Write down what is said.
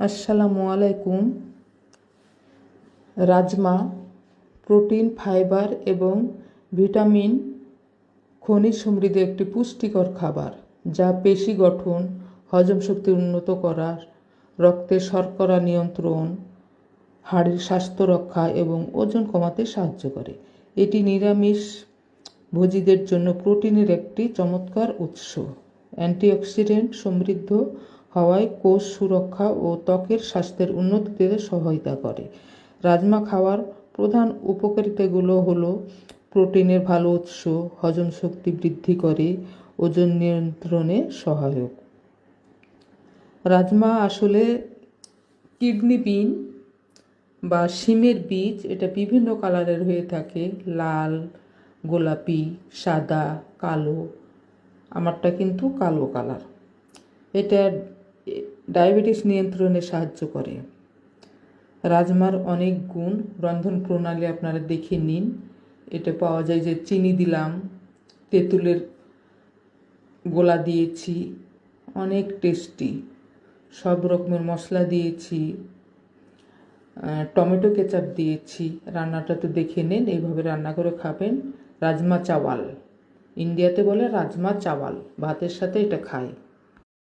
আসসালামু আলাইকুম। Rajma protein, fibre এবং ভিটামিন খনিজ সমৃদ্ধ একটি পুষ্টিকর খাবার, যা পেশি গঠন, হজম শক্তি উন্নত করার, রক্তের শর্করা নিয়ন্ত্রণ, হাড়ের স্বাস্থ্য রক্ষা এবং ওজন কমাতে সাহায্য করে। এটি নিরামিষ ভোজীদের জন্য প্রোটিনের একটি চমৎকার উৎস। অ্যান্টিঅক্সিডেন্ট সমৃদ্ধ হওয়ায় কোষ সুরক্ষা ও ত্বকের স্বাস্থ্যের উন্নতিতে সহায়তা করে। রাজমা খাওয়ার প্রধান উপকারিতাগুলো হলো প্রোটিনের ভালো উৎস, হজম শক্তি বৃদ্ধি করে, ওজন নিয়ন্ত্রণে সহায়ক। রাজমা আসলে কিডনি বিন বা শিমের বীজ, এটা বিভিন্ন কালারের হয়ে থাকে, লাল, গোলাপি, সাদা, কালো। আমারটা কিন্তু কালো কালার। এটা ডায়াবেটিস নিয়ন্ত্রণে সাহায্য করে। রাজমার অনেক গুণ, রন্ধন প্রণালী আপনারা দেখে নিন। এটা পাওয়া যায় যে চিনি দিলাম, তেঁতুলের গোলা দিয়েছি, অনেক টেস্টি, সব রকমের মশলা দিয়েছি, টমেটো কেচাপ দিয়েছি। রান্নাটা তো দেখে নেন, এইভাবে রান্না করে খাবেন। রাজমা চাওয়াল, ইন্ডিয়াতে বলে রাজমা চাওয়াল, ভাতের সাথে এটা খায়।